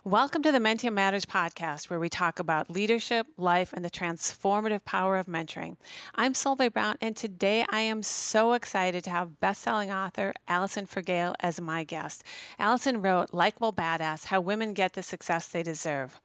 Welcome to the Mentoring Matters podcast, where we talk about leadership, life, and the transformative power of mentoring. I'm Solveig Brown, and today I am so excited to have bestselling author Alison Fragale as my guest. Alison wrote Likeable Badass: How Women Get the Success They Deserve.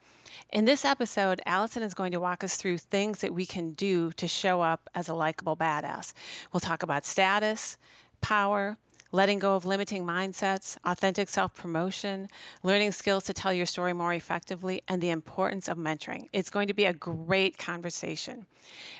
In this episode, Alison is going to walk us through things that we can do to show up as a likable badass. We'll talk about status, power, letting go of limiting mindsets, authentic self promotion, learning skills to tell your story more effectively, and the importance of mentoring. It's going to be a great conversation.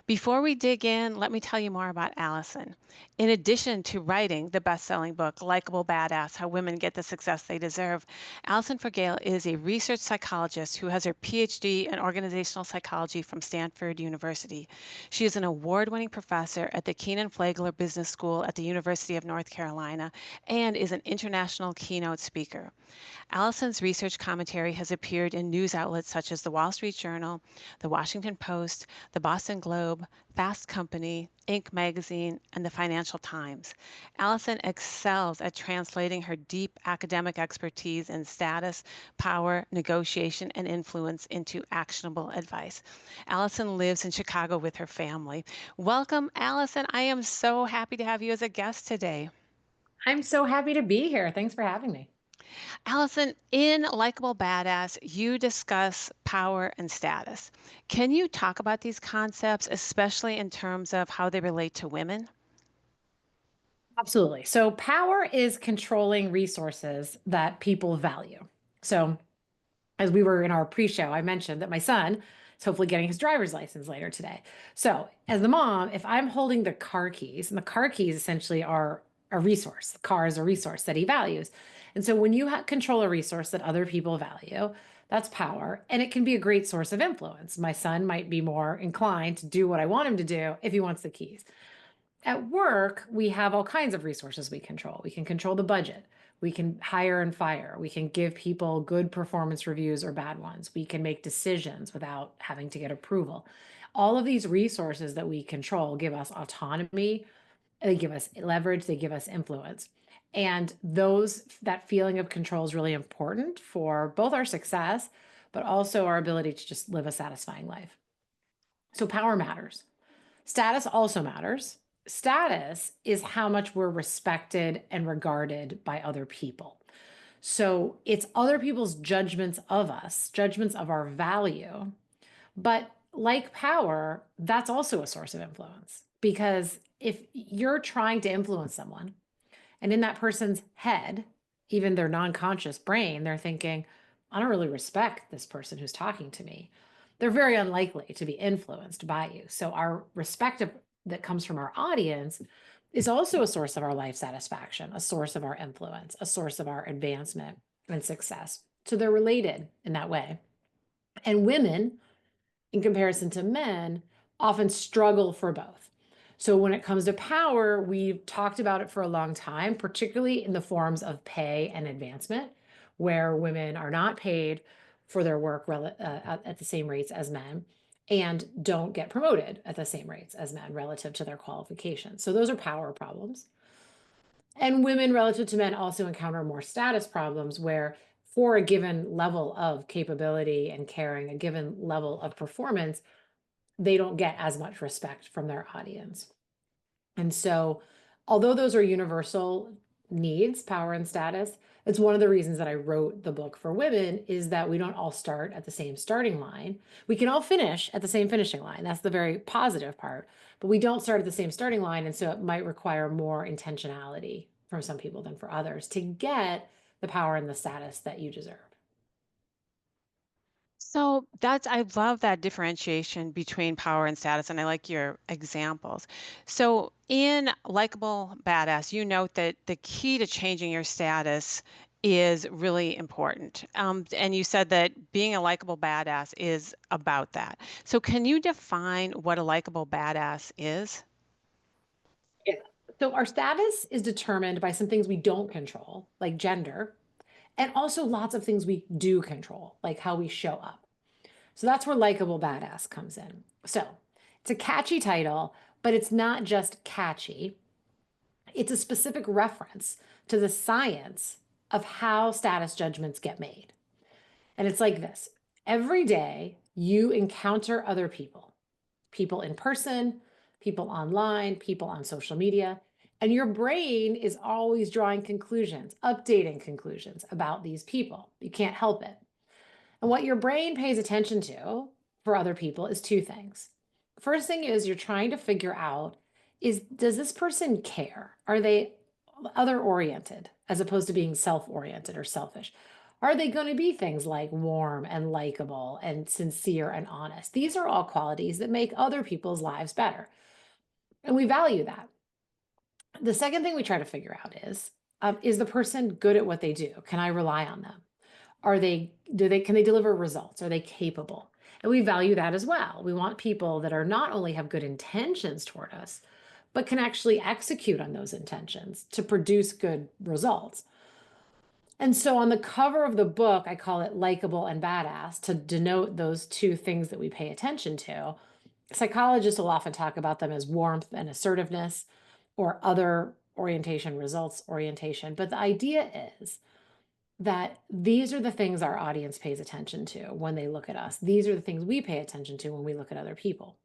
Before we dig in, let me tell you more about Alison. In addition to writing the best-selling book, Likeable Badass: How Women Get the Success They Deserve, Alison Fragale is a research psychologist who has her PhD in organizational psychology from Stanford University. She is an award-winning professor at the Keenan Flagler Business School at the University of North Carolina and is an international keynote speaker. Alison's research commentary has appeared in news outlets such as the Wall Street Journal, the Washington Post, the Boston Globe, Fast Company, Inc. magazine, and the Financial Times. Alison excels at translating her deep academic expertise in status, power, negotiation, and influence into actionable advice. Alison lives in Chicago with her family. Welcome, Alison. I am so happy to have you as a guest today. I'm so happy to be here. Thanks for having me. Allison, in Likeable Badass, you discuss power and status. Can you talk about these concepts, especially in terms of how they relate to women? Absolutely. So, power is controlling resources that people value. So, as we were in our pre show, I mentioned that my son is hopefully getting his driver's license later today. So, as the mom, if I'm holding the car keys, and the car keys essentially are a resource, the car is a resource that he values. And so, when you control a resource that other people value, that's power. And it can be a great source of influence. My son might be more inclined to do what I want him to do if he wants the keys. At work, we have all kinds of resources we control. We can control the budget. We can hire and fire. We can give people good performance reviews or bad ones. We can make decisions without having to get approval. All of these resources that we control give us autonomy, they give us leverage, they give us influence. And that feeling of control is really important for both our success, but also our ability to just live a satisfying life. So power matters. Status also matters. Status is how much we're respected and regarded by other people. So it's other people's judgments of us, judgments of our value. But like power, that's also a source of influence. Because if you're trying to influence someone and in that person's head, even their non conscious brain, they're thinking, I don't really respect this person who's talking to me. They're very unlikely to be influenced by you. So, our respect that comes from our audience is also a source of our life satisfaction, a source of our influence, a source of our advancement and success. So, they're related in that way. And women, in comparison to men, often struggle for both. So when it comes to power, we've talked about it for a long time, particularly in the forms of pay and advancement, where women are not paid for their work at the same rates as men and don't get promoted at the same rates as men relative to their qualifications. So those are power problems. And women relative to men also encounter more status problems where for a given level of capability and caring, a given level of performance, they don't get as much respect from their audience. And so, although those are universal needs, power and status, it's one of the reasons that I wrote the book for women is that we don't all start at the same starting line. We can all finish at the same finishing line. That's the very positive part. But we don't start at the same starting line. And so it might require more intentionality from some people than for others to get the power and the status that you deserve. So I love that differentiation between power and status, and I like your examples. So in Likable Badass, you note that the key to changing your status is really important. And you said that being a likable badass is about that. So can you define what a likable badass is? Yeah. So our status is determined by some things we don't control, like gender, and also lots of things we do control, like how we show up. So that's where likable badass comes in. So it's a catchy title, but it's not just catchy. It's a specific reference to the science of how status judgments get made. And it's like this: every day you encounter other people, people in person, people online, people on social media, and your brain is always drawing conclusions, updating conclusions about these people. You can't help it. And what your brain pays attention to for other people is two things. First thing is you're trying to figure out, is does this person care? Are they other oriented as opposed to being self-oriented or selfish? Are they going to be things like warm and likable and sincere and honest? These are all qualities that make other people's lives better. And we value that. The second thing we try to figure out is the person good at what they do? Can I rely on them? Can they deliver results? Are they capable? And we value that as well. We want people that are not only have good intentions toward us, but can actually execute on those intentions to produce good results. And so on the cover of the book, I call it likable and badass to denote those two things that we pay attention to. Psychologists will often talk about them as warmth and assertiveness or other orientation, results orientation. But the idea is that these are the things our audience pays attention to when they look at us. These are the things we pay attention to when we look at other people.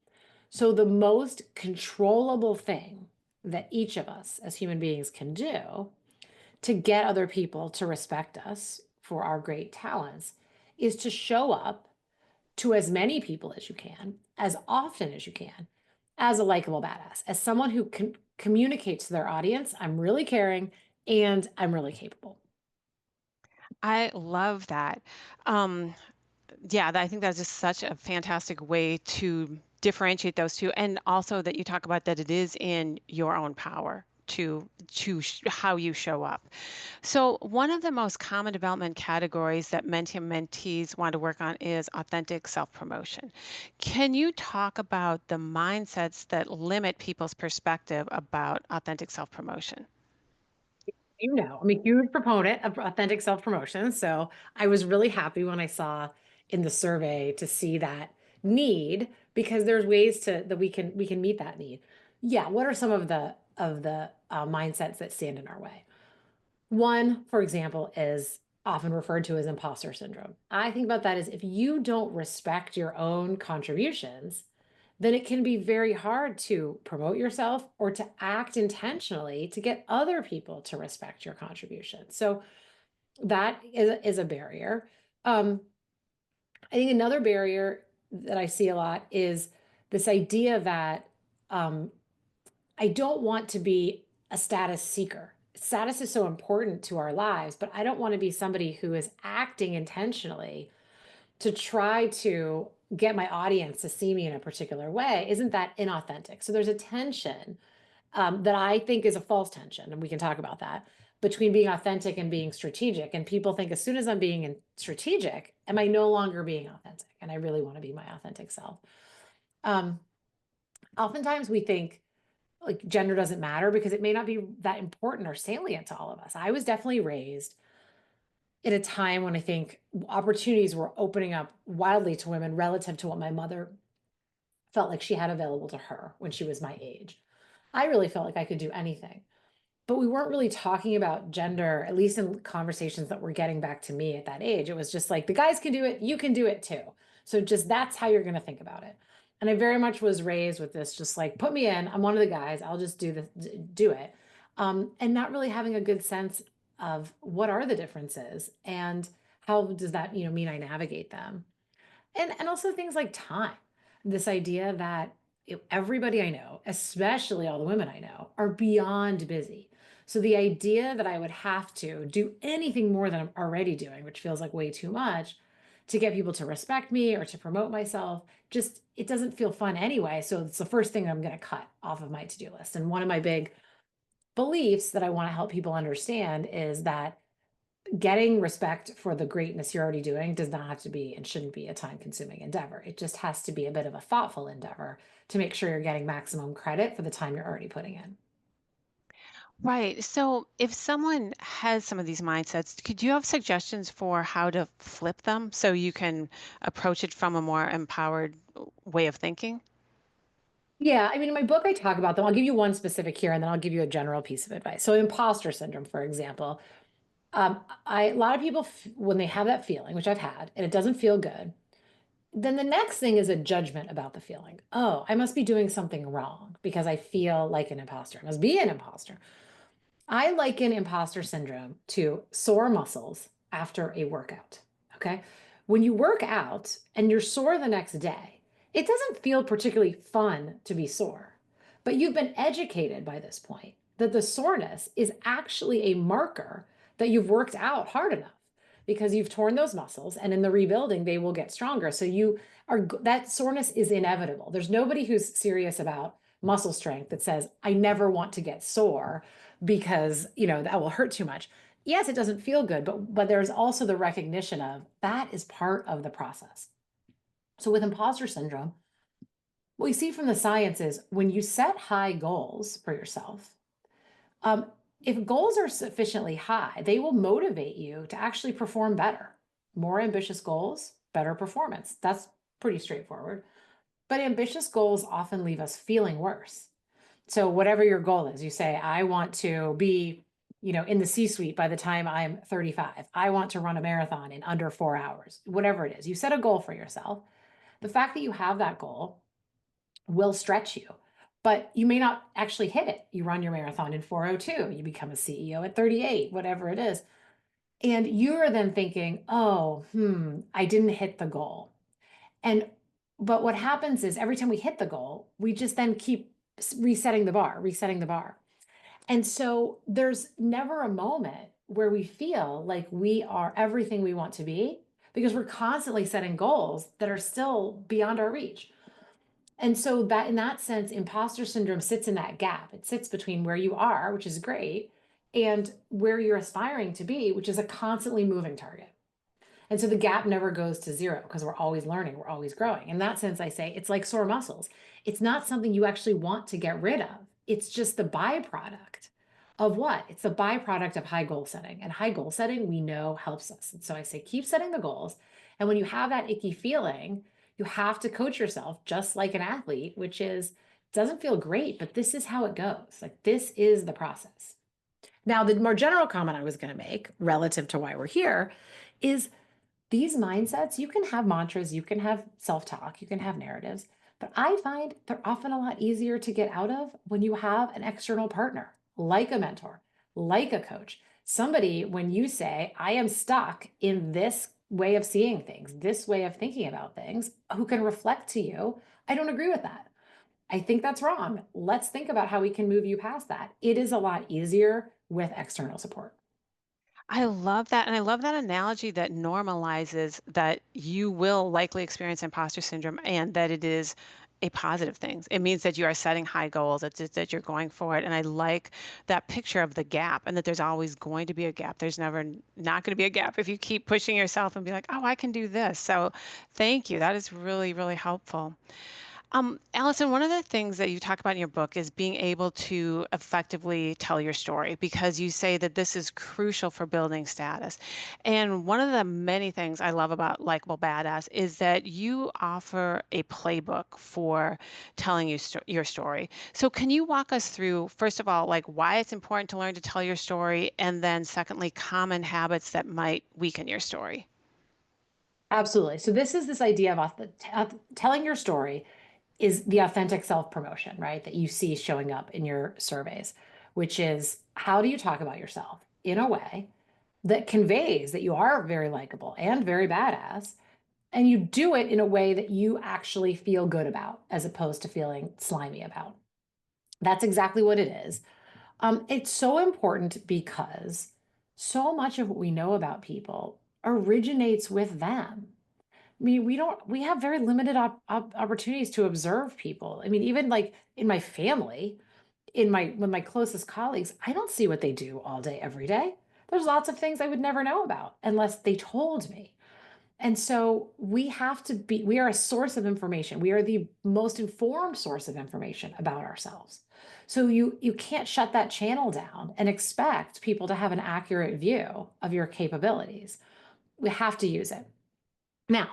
So, the most controllable thing that each of us as human beings can do to get other people to respect us for our great talents is to show up to as many people as you can, as often as you can, as a likable badass, as someone who can communicates to their audience, I'm really caring and I'm really capable. I love that. Um, yeah, I think that's just such a fantastic way to differentiate those two, and also that you talk about that it is in your own power to how you show up. So, one of the most common development categories that mentee and mentees want to work on is authentic self promotion. Can you talk about the mindsets that limit people's perspective about authentic self promotion? I'm a huge proponent of authentic self promotion. So I was really happy when I saw in the survey to see that need because there's ways to that we can meet that need. Yeah, what are some of the mindsets that stand in our way? One, for example, is often referred to as imposter syndrome. I think about that as if you don't respect your own contributions, then it can be very hard to promote yourself or to act intentionally to get other people to respect your contribution. So that is a barrier. Um, I think another barrier that I see a lot is this idea that um, I don't want to be a status seeker. Status is so important to our lives, but I don't want to be somebody who is acting intentionally to try to get my audience to see me in a particular way. Isn't that inauthentic? So there's a tension that I think is a false tension, and we can talk about that between being authentic and being strategic. And people think as soon as I'm being strategic, am I no longer being authentic? And I really want to be my authentic self. Um, Oftentimes we think like gender doesn't matter because it may not be that important or salient to all of us. I was definitely raised at a time when I think opportunities were opening up wildly to women relative to what my mother felt like she had available to her when she was my age. I really felt like I could do anything. But we weren't really talking about gender, at least in conversations that were getting back to me at that age. It was just like the guys can do it, you can do it too. So just that's how you're going to think about it. And I very much was raised with this, just like put me in. I'm one of the guys. I'll just do it, and not really having a good sense of what are the differences and how does that mean I navigate them. And also things like time. This idea that everybody I know, especially all the women I know, are beyond busy. So the idea that I would have to do anything more than I'm already doing, which feels like way too much, to get people to respect me or to promote myself, just it doesn't feel fun anyway. So it's the first thing I'm going to cut off of my to-do list. And one of my big beliefs that I want to help people understand is that getting respect for the greatness you're already doing does not have to be and shouldn't be a time consuming endeavor. It just has to be a bit of a thoughtful endeavor to make sure you're getting maximum credit for the time you're already putting in. Right. So, if someone has some of these mindsets, could you have suggestions for how to flip them so you can approach it from a more empowered way of thinking? Yeah, I mean, in my book, I talk about them. I'll give you one specific here and then I'll give you a general piece of advice. So, imposter syndrome, for example, A lot of people, when they have that feeling, which I've had, and it doesn't feel good, then the next thing is a judgment about the feeling. Oh, I must be doing something wrong because I feel like an imposter. I must be an imposter. I liken imposter syndrome to sore muscles after a workout. Okay. When you work out and you're sore the next day, it doesn't feel particularly fun to be sore, but you've been educated by this point that the soreness is actually a marker that you've worked out hard enough because you've torn those muscles, and in the rebuilding, they will get stronger. So that soreness is inevitable. There's nobody who's serious about muscle strength that says, I never want to get sore because, that will hurt too much. Yes, it doesn't feel good, but there's also the recognition of that is part of the process. So with imposter syndrome, what we see from the science is when you set high goals for yourself, um, if goals are sufficiently high, they will motivate you to actually perform better. More ambitious goals, better performance. That's pretty straightforward. But ambitious goals often leave us feeling worse. So whatever your goal is, you say, I want to be, in the C-suite by the time I'm 35. I want to run a marathon in under 4 hours, whatever it is. You set a goal for yourself. The fact that you have that goal will stretch you, but you may not actually hit it. You run your marathon in 4:02, you become a CEO at 38, whatever it is. And you're then thinking, oh, I didn't hit the goal. But what happens is every time we hit the goal, we just then keep resetting the bar, resetting the bar. And so there's never a moment where we feel like we are everything we want to be because we're constantly setting goals that are still beyond our reach. And so that in that sense, imposter syndrome sits in that gap. It sits between where you are, which is great, and where you're aspiring to be, which is a constantly moving target. And so the gap never goes to zero because we're always learning, we're always growing. In that sense, I say it's like sore muscles. It's not something you actually want to get rid of. It's just the byproduct of what? It's the byproduct of high goal setting. And high goal setting, we know helps us. And so I say, keep setting the goals. And when you have that icky feeling, you have to coach yourself just like an athlete, which is, doesn't feel great, but this is how it goes. Like this is the process. Now, the more general comment I was going to make relative to why we're here is these mindsets, you can have mantras, you can have self-talk, you can have narratives, but I find they're often a lot easier to get out of when you have an external partner, like a mentor, like a coach. Somebody, when you say, I am stuck in this way of seeing things, this way of thinking about things, who can reflect to you, I don't agree with that. I think that's wrong. Let's think about how we can move you past that. It is a lot easier with external support. I love that. And I love that analogy that normalizes that you will likely experience imposter syndrome and that it is a positive thing. It means that you are setting high goals, that you're going for it. And I like that picture of the gap and that there's always going to be a gap. There's never not going to be a gap if you keep pushing yourself and be like, oh, I can do this. So thank you. That is really, really helpful. Allison, one of the things that you talk about in your book is being able to effectively tell your story because you say that this is crucial for building status. And one of the many things I love about Likeable Badass is that you offer a playbook for telling your story. So can you walk us through, first of all, like why it's important to learn to tell your story, and then secondly, common habits that might weaken your story? Absolutely. So this idea of telling your story is the authentic self-promotion, right? That you see showing up in your surveys, which is how do you talk about yourself in a way that conveys that you are very likable and very badass, and you do it in a way that you actually feel good about, as opposed to feeling slimy about. That's exactly what it is. It's so important because so much of what we know about people originates with them. I mean, we have very limited opportunities to observe people. I mean, even like in my family, with my closest colleagues, I don't see what they do all day, every day. There's lots of things I would never know about unless they told me. And so we are a source of information. We are the most informed source of information about ourselves. So you can't shut that channel down and expect people to have an accurate view of your capabilities. We have to use it. Now,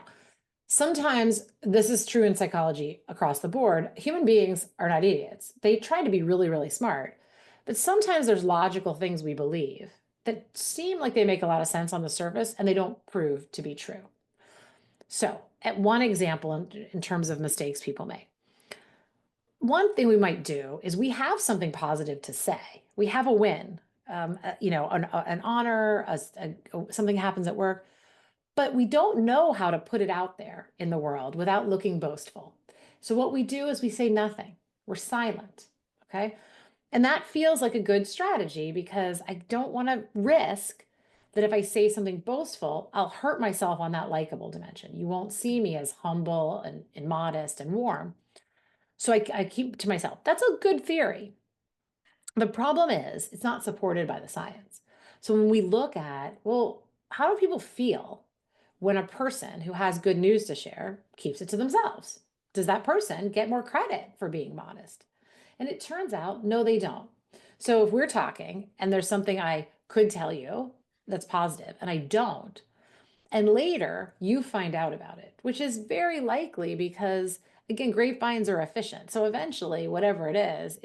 sometimes this is true in psychology across the board. Human beings are not idiots. They try to be really, really smart, but sometimes there's logical things we believe that seem like they make a lot of sense on the surface and they don't prove to be true. So, at one example in terms of mistakes people make, one thing we might do is we have something positive to say. We have a win, an honor, something happens at work, but we don't know how to put it out there in the world without looking boastful. So what we do is we say nothing. We're silent. Okay. And that feels like a good strategy because I don't want to risk that if I say something boastful, I'll hurt myself on that likable dimension. You won't see me as humble and modest and warm. So I keep to myself. That's a good theory. The problem is it's not supported by the science. So when we look at, well, how do people feel when a person who has good news to share keeps it to themselves? Does that person get more credit for being modest? And it turns out, no, they don't. So if we're talking and there's something I could tell you that's positive and I don't, and later you find out about it, which is very likely because, again, grapevines are efficient. So eventually, whatever it is,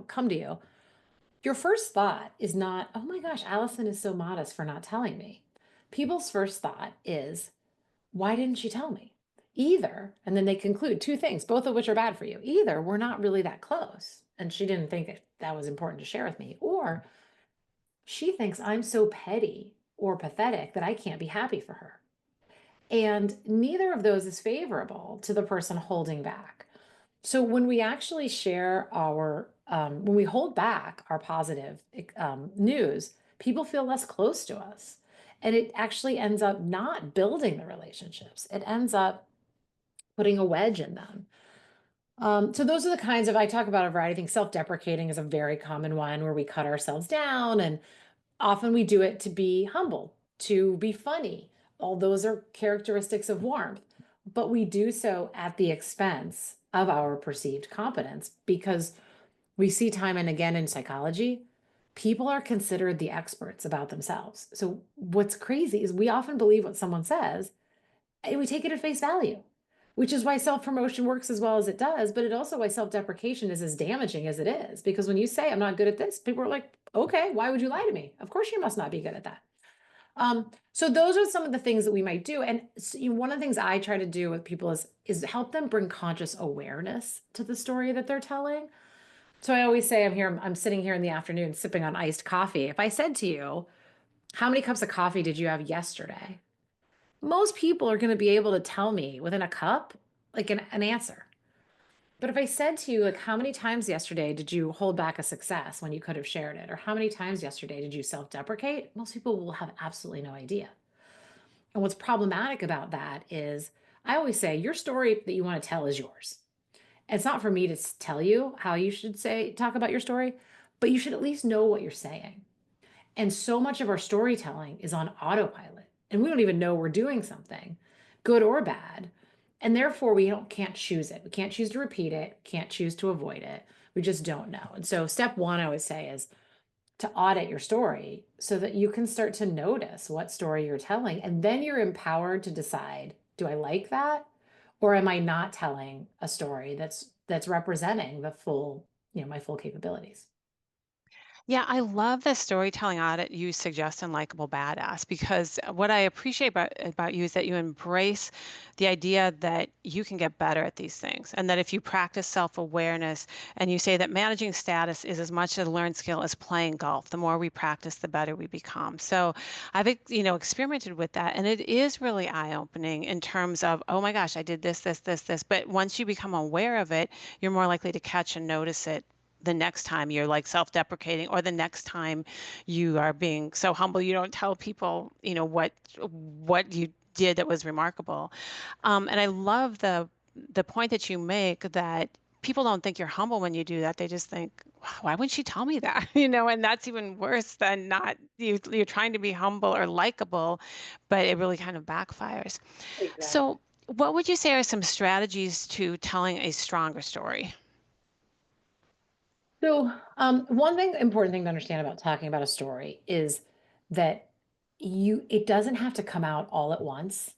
come to you. Your first thought is not, oh my gosh, Allison is so modest for not telling me. People's first thought is, why didn't she tell me? Either, and then they conclude two things, both of which are bad for you. Either we're not really that close and she didn't think that was important to share with me, or she thinks I'm so petty or pathetic that I can't be happy for her. And neither of those is favorable to the person holding back. So when we actually when we hold back our positive news, people feel less close to us. And it actually ends up not building the relationships. It ends up putting a wedge in them. So those are the kinds of, I talk about a variety of things. Self-deprecating is a very common one where we cut ourselves down, and often we do it to be humble, to be funny. All those are characteristics of warmth, but we do so at the expense of our perceived competence because we see time and again in psychology, people are considered the experts about themselves. So what's crazy is we often believe what someone says and we take it at face value, which is why self-promotion works as well as it does, but it also why self-deprecation is as damaging as it is. Because when you say I'm not good at this, people are like, okay, why would you lie to me? Of course you must not be good at that. So those are some of the things that we might do. And one of the things I try to do with people is help them bring conscious awareness to the story that they're telling. So I always say I'm sitting here in the afternoon sipping on iced coffee. If I said to you, how many cups of coffee did you have yesterday? Most people are going to be able to tell me within a cup, like an answer. But if I said to you, like, how many times yesterday did you hold back a success when you could have shared it? Or how many times yesterday did you self deprecate? Most people will have absolutely no idea. And what's problematic about that is I always say your story that you want to tell is yours. It's not for me to tell you how you should talk about your story, but you should at least know what you're saying. And so much of our storytelling is on autopilot, and we don't even know we're doing something, good or bad. And therefore, can't choose it. We can't choose to repeat it, can't choose to avoid it. We just don't know. And so, step one, I always say, is to audit your story so that you can start to notice what story you're telling. And then you're empowered to decide, do I like that? Or am I not telling a story that's representing the full, my full capabilities? Yeah, I love the storytelling audit you suggest in Likeable Badass because what I appreciate about you is that you embrace the idea that you can get better at these things and that if you practice self-awareness and you say that managing status is as much a learned skill as playing golf, the more we practice, the better we become. So I've experimented with that and it is really eye-opening in terms of, oh my gosh, I did this, this, this, this. But once you become aware of it, you're more likely to catch and notice it the next time you're like self-deprecating or the next time you are being so humble you don't tell people what you did that was remarkable. And I love the point that you make that people don't think you're humble when you do that. They just think, why wouldn't she tell me that? And that's even worse than not you're trying to be humble or likable, but it really kind of backfires. Exactly. So what would you say are some strategies to telling a stronger story? So, important thing to understand about talking about a story is that it doesn't have to come out all at once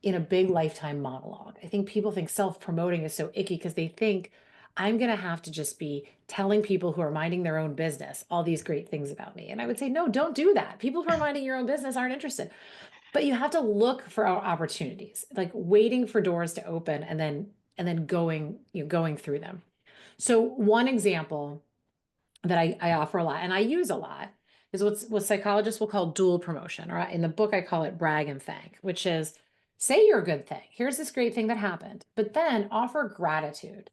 in a big lifetime monologue. I think people think self-promoting is so icky because they think I'm going to have to just be telling people who are minding their own business all these great things about me. And I would say, no, don't do that. People who are minding your own business aren't interested. But you have to look for opportunities, like waiting for doors to open and then going through them. So one example that I offer a lot and I use a lot is what psychologists will call dual promotion. Or in the book, I call it brag and thank, which is say your good thing. Here's this great thing that happened, but then offer gratitude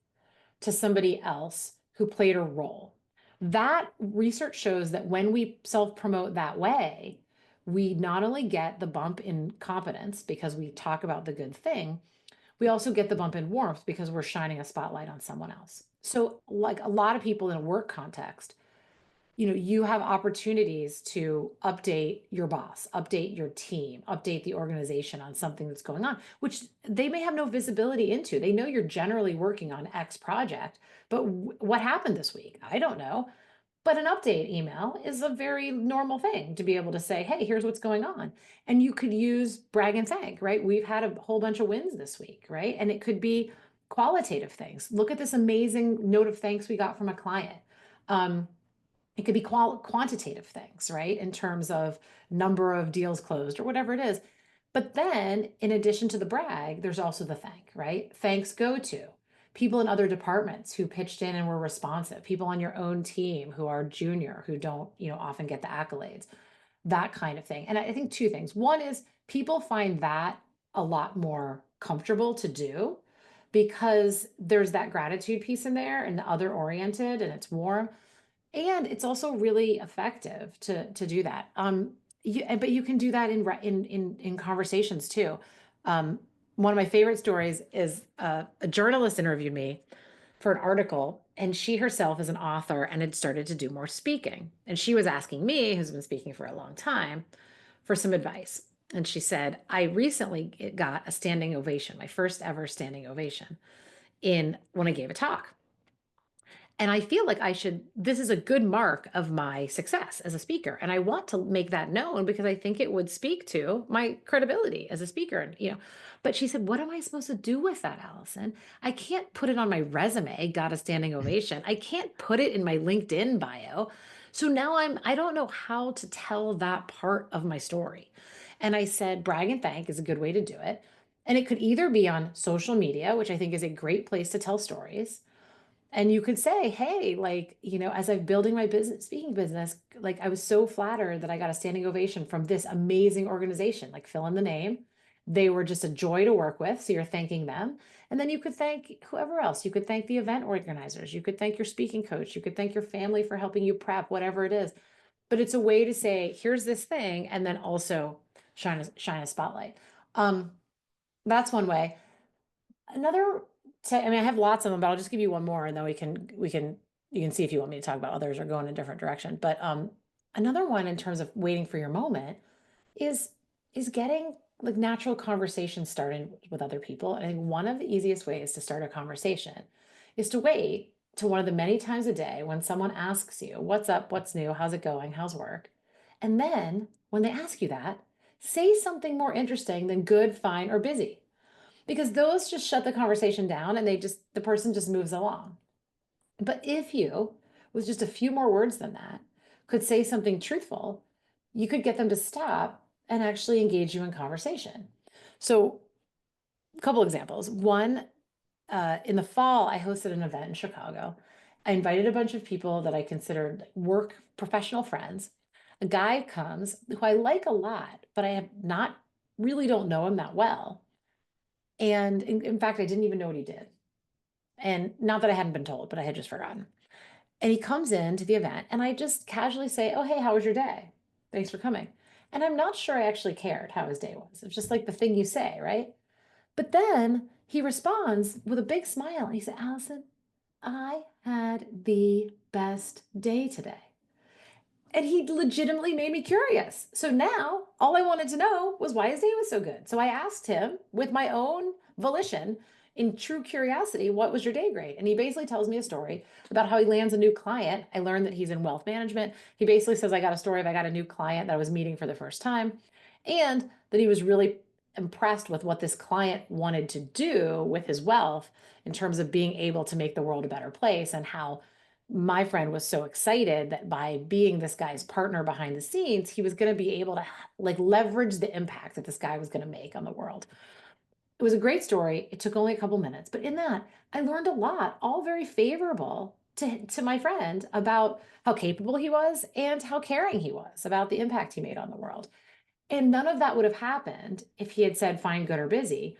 to somebody else who played a role. That research shows that when we self promote that way, we not only get the bump in confidence because we talk about the good thing, we also get the bump in warmth because we're shining a spotlight on someone else. So, like a lot of people in a work context, you have opportunities to update your boss, update your team, update the organization on something that's going on, which they may have no visibility into. They know you're generally working on X project, but what happened this week? I don't know. But an update email is a very normal thing to be able to say, hey, here's what's going on. And you could use brag and thank, right? We've had a whole bunch of wins this week, right? And it could be qualitative things. Look at this amazing note of thanks we got from a client. Um, it could be quantitative things, right? In terms of number of deals closed or whatever it is. But then, in addition to the brag, there's also the thank, right? Thanks go to people in other departments who pitched in and were responsive, people on your own team who are junior, who don't, often get the accolades, that kind of thing. And I think two things. One is people find that a lot more comfortable to do because there's that gratitude piece in there and the other oriented and it's warm. And it's also really effective to do that. But you can do that in conversations too. Um, One of my favorite stories is a journalist interviewed me for an article, and she herself is an author and had started to do more speaking. And she was asking me, who's been speaking for a long time, for some advice. And she said, I recently got a standing ovation, my first ever standing ovation, in when I gave a talk. And I feel like this is a good mark of my success as a speaker. And I want to make that known because I think it would speak to my credibility as a speaker. But she said, what am I supposed to do with that, Allison? I can't put it on my resume, got a standing ovation. I can't put it in my LinkedIn bio. So now I don't know how to tell that part of my story. And I said, brag and thank is a good way to do it. And it could either be on social media, which I think is a great place to tell stories, and you could say, hey, like, as I'm building my speaking business, like I was so flattered that I got a standing ovation from this amazing organization, like fill in the name. They were just a joy to work with. So you're thanking them. And then you could thank whoever else. You could thank the event organizers. You could thank your speaking coach. You could thank your family for helping you prep, whatever it is. But it's a way to say, here's this thing, and then also shine a spotlight. Um, that's one way. Another, I mean, I have lots of them, but I'll just give you one more, and then you can see if you want me to talk about others or go in a different direction. But another one in terms of waiting for your moment is getting like natural conversation started with other people. And I think one of the easiest ways to start a conversation is to wait to one of the many times a day when someone asks you, what's up, what's new, how's it going, how's work? And then when they ask you that, say something more interesting than good, fine, or busy, because those just shut the conversation down and the person just moves along. But if you, with just a few more words than that, could say something truthful, you could get them to stop and actually engage you in conversation. So, a couple examples. One, in the fall, I hosted an event in Chicago. I invited a bunch of people that I considered work professional friends. A guy comes who I like a lot, but I have not really don't know him that well. And in fact, I didn't even know what he did. And not that I hadn't been told, but I had just forgotten. And he comes into the event and I just casually say, oh, hey, how was your day? Thanks for coming. And I'm not sure I actually cared how his day was. It's just like the thing you say, right? But then he responds with a big smile. And he said, Allison, I had the best day today. And he legitimately made me curious. So now all I wanted to know was why his day was so good. So I asked him with my own volition, in true curiosity, what was your day grade? And he basically tells me a story about how he lands a new client. I learned that he's in wealth management. He basically says, I got a story of I got a new client that I was meeting for the first time, and that he was really impressed with what this client wanted to do with his wealth in terms of being able to make the world a better place, and how my friend was so excited that by being this guy's partner behind the scenes, he was going to be able to like leverage the impact that this guy was going to make on the world. It was a great story. It took only a couple minutes, but in that, I learned a lot, all very favorable to my friend about how capable he was and how caring he was about the impact he made on the world. And none of that would have happened if he had said fine, good, or busy.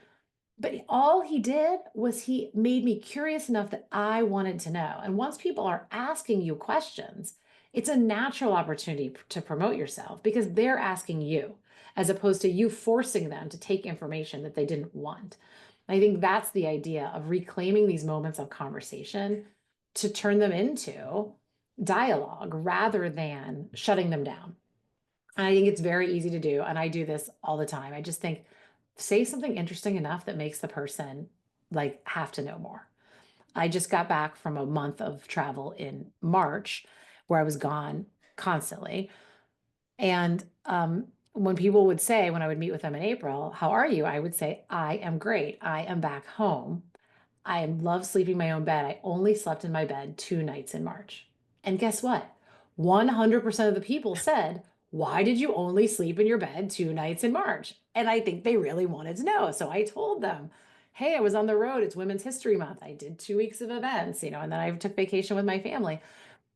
But all he did was he made me curious enough that I wanted to know. And once people are asking you questions, it's a natural opportunity to promote yourself because they're asking you, as opposed to you forcing them to take information that they didn't want. I think that's the idea of reclaiming these moments of conversation to turn them into dialogue rather than shutting them down. And I think it's very easy to do. And I do this all the time. I just think, say something interesting enough that makes the person like have to know more. I just got back from a month of travel in March where I was gone constantly. And when people would say, when I would meet with them in April, how are you? I would say, I am great. I am back home. I love sleeping in my own bed. I only slept in my bed 2 nights in March. And guess what? 100% of the people said, why did you only sleep in your bed 2 nights in March? And I think they really wanted to know. So I told them, hey, I was on the road. It's Women's History Month. I did 2 weeks of events, and then I took vacation with my family.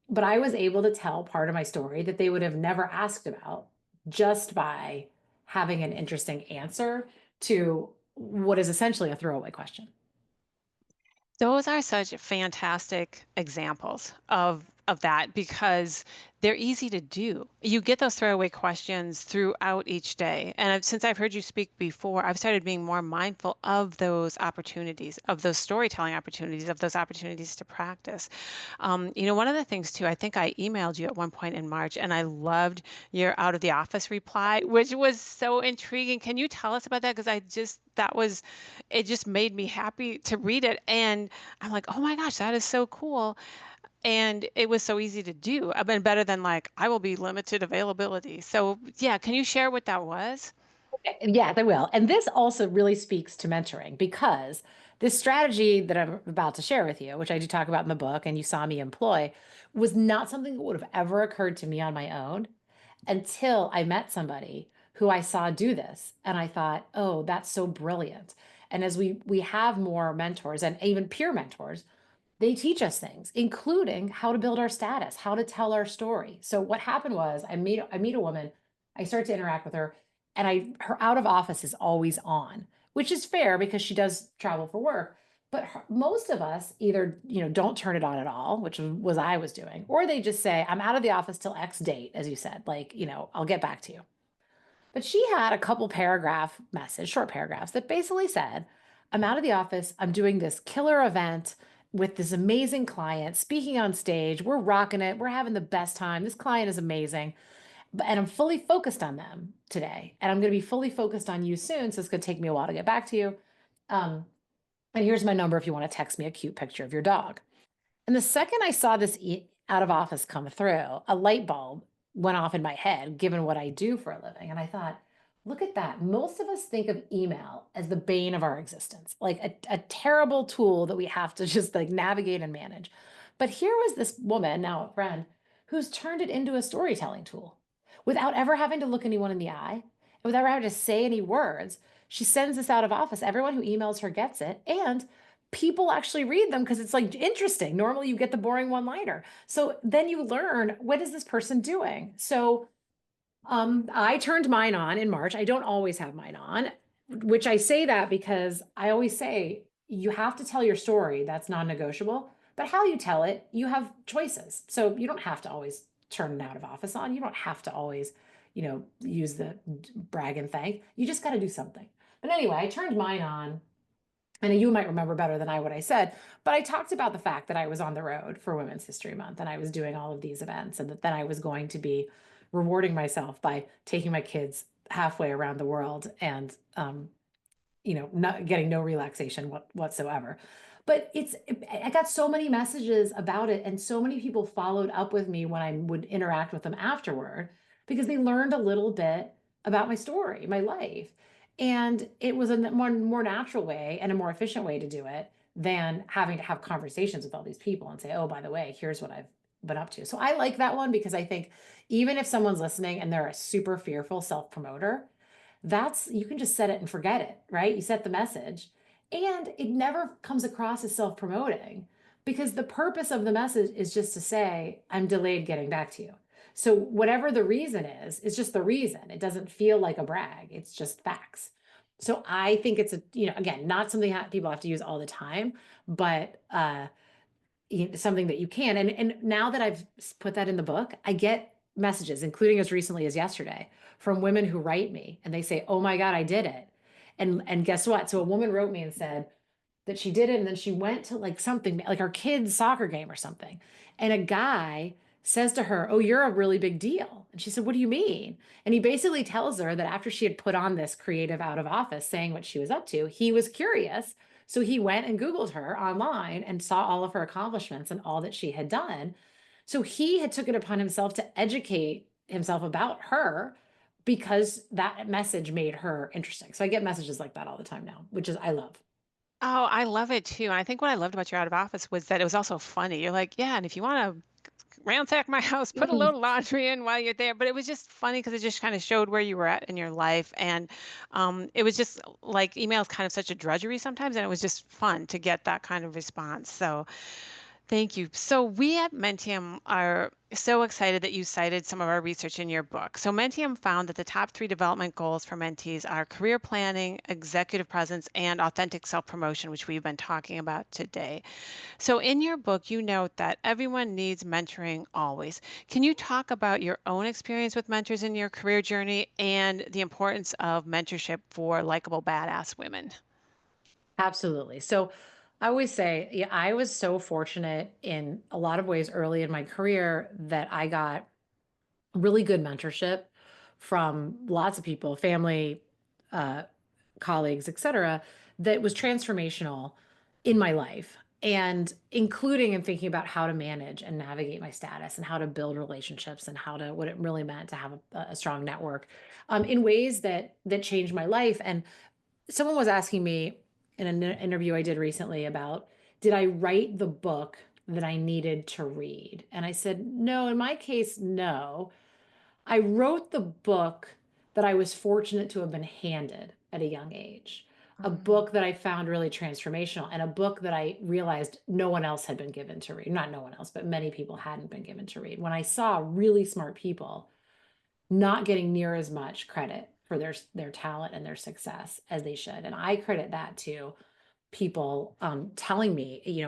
But I was able to tell part of my story that they would have never asked about just by having an interesting answer to what is essentially a throwaway question. Those are such fantastic examples of that because they're easy to do. You get those throwaway questions throughout each day. And since I've heard you speak before, I've started being more mindful of those opportunities, of those storytelling opportunities, of those opportunities to practice. One of the things too, I think I emailed you at one point in March and I loved your out of the office reply, which was so intriguing. Can you tell us about that? Because it just made me happy to read it. And I'm like, oh my gosh, that is so cool. And it was so easy to do. I mean, better than like, I will be limited availability. So, yeah, can you share what that was? Yeah, they will. And this also really speaks to mentoring because this strategy that I'm about to share with you, which I do talk about in the book and you saw me employ, was not something that would have ever occurred to me on my own until I met somebody who I saw do this. And I thought, oh, that's so brilliant. And as we have more mentors and even peer mentors, they teach us things, including how to build our status, how to tell our story. So what happened was I meet a woman, I start to interact with her, and her out of office is always on, which is fair because she does travel for work. But most of us either don't turn it on at all, which was I was doing, or they just say I'm out of the office till X date, as you said, like I'll get back to you. But she had a couple paragraph message, short paragraphs that basically said, I'm out of the office. I'm doing this killer event with this amazing client speaking on stage. We're rocking it. We're having the best time. This client is amazing. And I'm fully focused on them today. And I'm going to be fully focused on you soon. So it's going to take me a while to get back to you. Um, and here's my number if you want to text me a cute picture of your dog. And the second I saw this out of office come through, a light bulb went off in my head, given what I do for a living. And I thought, look at that. Most of us think of email as the bane of our existence, like a terrible tool that we have to just like navigate and manage. But here was this woman, now a friend, who's turned it into a storytelling tool without ever having to look anyone in the eye, without ever having to say any words. She sends this out of office. Everyone who emails her gets it. And people actually read them because it's like interesting. Normally you get the boring one liner. So then you learn, what is this person doing? So I turned mine on in March. I don't always have mine on, which I say that because I always say you have to tell your story. That's non-negotiable. But how you tell it, you have choices. So you don't have to always turn an out of office on. You don't have to always, use the brag and thank. You just got to do something. But anyway, I turned mine on, and you might remember better than I what I said, but I talked about the fact that I was on the road for Women's History Month and I was doing all of these events, and that then I was going to be rewarding myself by taking my kids halfway around the world and not getting no relaxation whatsoever. But I got so many messages about it, and so many people followed up with me when I would interact with them afterward because they learned a little bit about my story, my life. And it was a more natural way and a more efficient way to do it than having to have conversations with all these people and say, oh, by the way, here's what I've been up to. So I like that one because I think even if someone's listening and they're a super fearful self promoter, that's you can just set it and forget it, right? You set the message and it never comes across as self promoting because the purpose of the message is just to say, I'm delayed getting back to you. So whatever the reason is just the reason. It doesn't feel like a brag. It's just facts. So I think it's again, not something people have to use all the time, but something that you can. And now that I've put that in the book, I get messages, including as recently as yesterday, from women who write me and they say, "Oh my God, I did it." And guess what? So a woman wrote me and said that she did it, and then she went to like something like our kids' soccer game or something, and a guy says to her, "Oh, you're a really big deal." And she said, "What do you mean?" And he basically tells her that after she had put on this creative out of office saying what she was up to, he was curious. So he went and Googled her online and saw all of her accomplishments and all that she had done. So he had took it upon himself to educate himself about her because that message made her interesting. So I get messages like that all the time now, which is I love. Oh, I love it too. And I think what I loved about your out of office was that it was also funny. You're like, yeah, and if you want to ransack my house, put a Mhm. little laundry in while you're there. But it was just funny because it just kind of showed where you were at in your life. And it was just like email is kind of such a drudgery sometimes. And it was just fun to get that kind of response. So thank you. So we at Mentium are so excited that you cited some of our research in your book. So Mentium found that the top three development goals for mentees are career planning, executive presence, and authentic self-promotion, which we've been talking about today. So in your book, you note that everyone needs mentoring always. Can you talk about your own experience with mentors in your career journey and the importance of mentorship for likable badass women? Absolutely. So I always say, yeah, I was so fortunate in a lot of ways early in my career that I got really good mentorship from lots of people, family, uh, colleagues, et cetera, that was transformational in my life. And including in thinking about how to manage and navigate my status and how to build relationships and what it really meant to have a strong network in ways that changed my life. And someone was asking me in an interview I did recently about did I write the book that I needed to read? And I said, no, in my case, no. I wrote the book that I was fortunate to have been handed at a young age, a Mm. book that I found really transformational, and a book that I realized no one else had been given to read. Not no one else, but many people hadn't been given to read. When I saw really smart people not getting near as much credit for their talent and their success as they should. And I credit that to people telling me,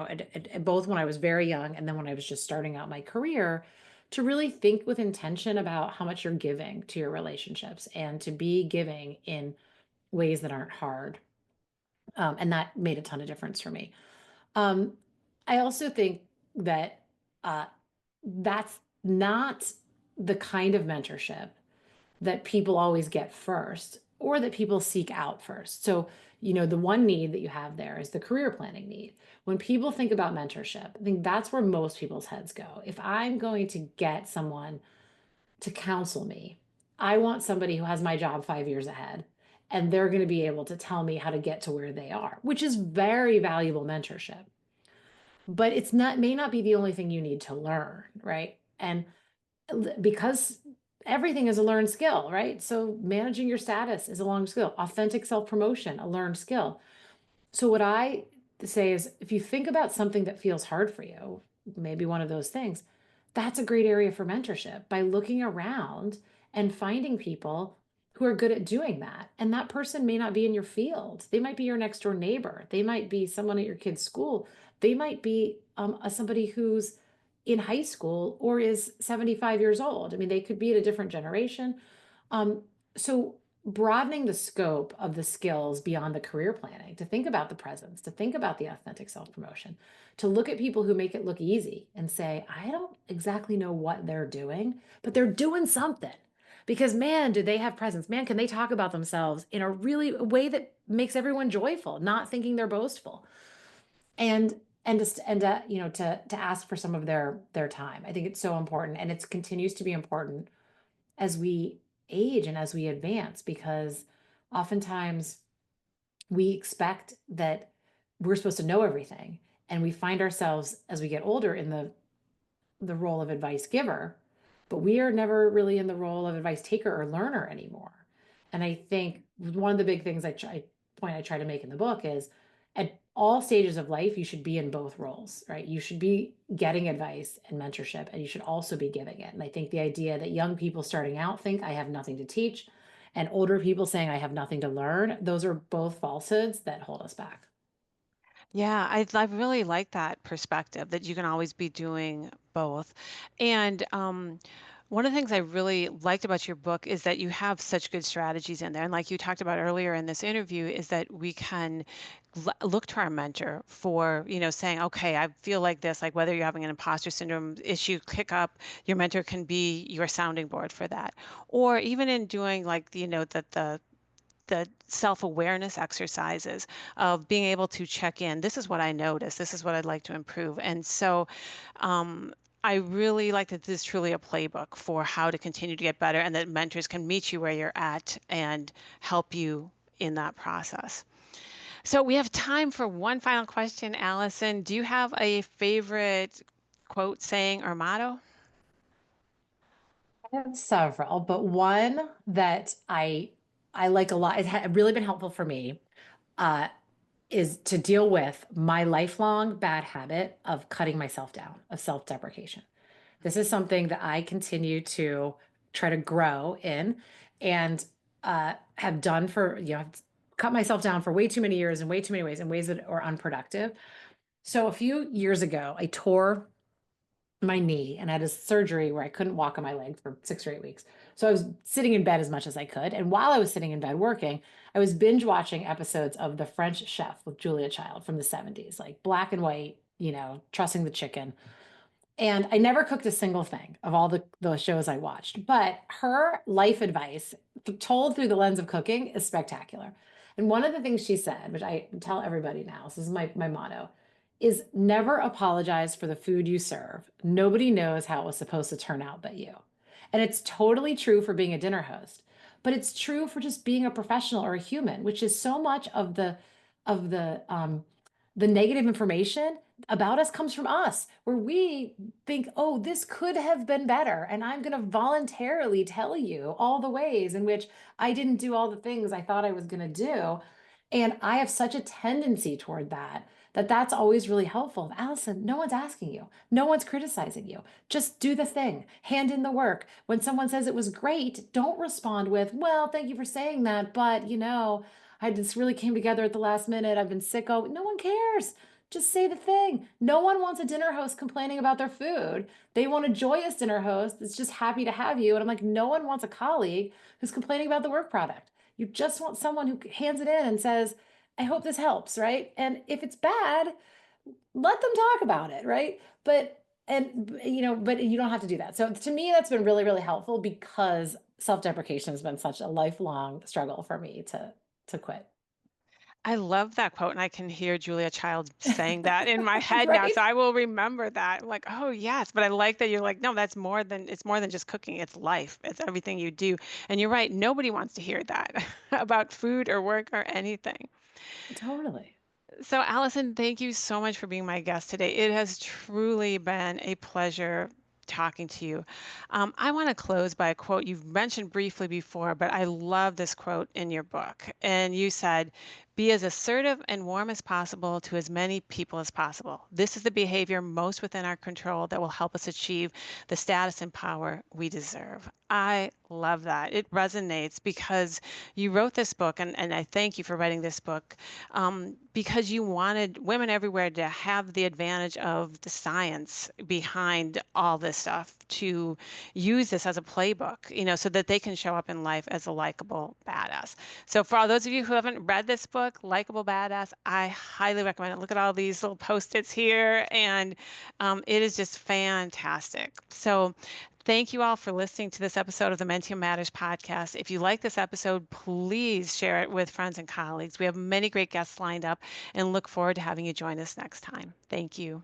both when I was very young and then when I was just starting out my career, to really think with intention about how much you're giving to your relationships and to be giving in ways that aren't hard. And that made a ton of difference for me. Um, I also think that uh, that's not the kind of mentorship that people always get first or that people seek out first. So, the one need that you have there is the career planning need. When people think about mentorship, I think that's where most people's heads go. If I'm going to get someone to counsel me, I want somebody who has my job 5 years ahead and they're going to be able to tell me how to get to where they are, which is very valuable mentorship. But it's not may not be the only thing you need to learn, right? And because everything is a learned skill, right? So managing your status is a learned skill. Authentic self-promotion, a learned skill. So what I say is if you think about something that feels hard for you, maybe one of those things, that's a great area for mentorship by looking around and finding people who are good at doing that. And that person may not be in your field. They might be your next door neighbor. They might be someone at your kid's school. They might be somebody who's in high school or is 75 years old. I mean, they could be at a different generation. Um, so broadening the scope of the skills beyond the career planning, to think about the presence, to think about the authentic self promotion, to look at people who make it look easy and say, I don't exactly know what they're doing, but they're doing something. Because man, do they have presence? Man, can they talk about themselves in a really a way that makes everyone joyful, not thinking they're boastful. And just and to ask for some of their time. I think it's so important and it continues to be important as we age and as we advance because Oftentimes, we expect that we're supposed to know everything, and we find ourselves as we get older in the role of advice giver, but we are never really in the role of advice taker or learner anymore. And I think one of the big things I try to make in the book is at all stages of life, you should be in both roles, right? You should be getting advice and mentorship, and you should also be giving it. And I think the idea that young people starting out think I have nothing to teach, and older people saying I have nothing to learn, those are both falsehoods that hold us back. Yeah, I really like that perspective that you can always be doing both. And one of the things I really liked about your book is that you have such good strategies in there. And like you talked about earlier in this interview, is that we can look to our mentor for, saying, okay, I feel like this, like whether you're having an imposter syndrome issue kick up, your mentor can be your sounding board for that. Or even in doing like, the self-awareness exercises of being able to check in. This is what I noticed. This is what I'd like to improve. And so um, I really like that this is truly a playbook for how to continue to get better and that mentors can meet you where you're at and help you in that process. So we have time for one final question, Allison. Do you have a favorite quote, saying, or motto? I have several, but one that I like a lot, it had really been helpful for me, uh, is to deal with my lifelong bad habit of cutting myself down, of self-deprecation. This is something that I continue to try to grow in, and have done for, I've cut myself down for way too many years in way too many ways, in ways that are unproductive. So a few years ago, I tore my knee and I had a surgery where I couldn't walk on my leg for 6 or 8 weeks. So I was sitting in bed as much as I could. And while I was sitting in bed working, I was binge watching episodes of The French Chef with Julia Child from the 70s, like black and white, trussing the chicken. And I never cooked a single thing of all the shows I watched, but her life advice told through the lens of cooking is spectacular. And one of the things she said, which I tell everybody now, so this is my motto, is never apologize for the food you serve. Nobody knows how it was supposed to turn out but you. And it's totally true for being a dinner host, but it's true for just being a professional or a human, which is so much of the negative information about us comes from us, where we think, oh, this could have been better. And I'm going to voluntarily tell you all the ways in which I didn't do all the things I thought I was going to do. And I have such a tendency toward that, that's always really helpful. Allison, no one's asking you. No one's criticizing you. Just do the thing, hand in the work. When someone says it was great, don't respond with, well, thank you for saying that, but I just really came together at the last minute. I've been sick. Oh, no one cares. Just say the thing. No one wants a dinner host complaining about their food. They want a joyous dinner host that's just happy to have you. And I'm like, no one wants a colleague who's complaining about the work product. You just want someone who hands it in and says, I hope this helps, right? And if it's bad, let them talk about it, right? But you don't have to do that. So to me, that's been really, really helpful because self-deprecation has been such a lifelong struggle for me to quit. I love that quote, and I can hear Julia Child saying that in my head now, Right? so I will remember that. I'm like, "Oh, yes," but I like that you're like, "No, that's more than just cooking, it's life. It's everything you do." And you're right, nobody wants to hear that about food or work or anything. Totally. So, Allison, thank you so much for being my guest today. It has truly been a pleasure talking to you. I want to close by a quote you've mentioned briefly before, but I love this quote in your book. And you said, be as assertive and warm as possible to as many people as possible. This is the behavior most within our control that will help us achieve the status and power we deserve. I love that. It resonates because you wrote this book, and I thank you for writing this book because you wanted women everywhere to have the advantage of the science behind all this stuff, to use this as a playbook, so that they can show up in life as a likable badass. So for all those of you who haven't read this book, Likable Badass, I highly recommend it. Look at all these little post-its here, and it is just fantastic. So thank you all for listening to this episode of the Mentium Matters podcast. If you like this episode, please share it with friends and colleagues. We have many great guests lined up and look forward to having you join us next time. Thank you.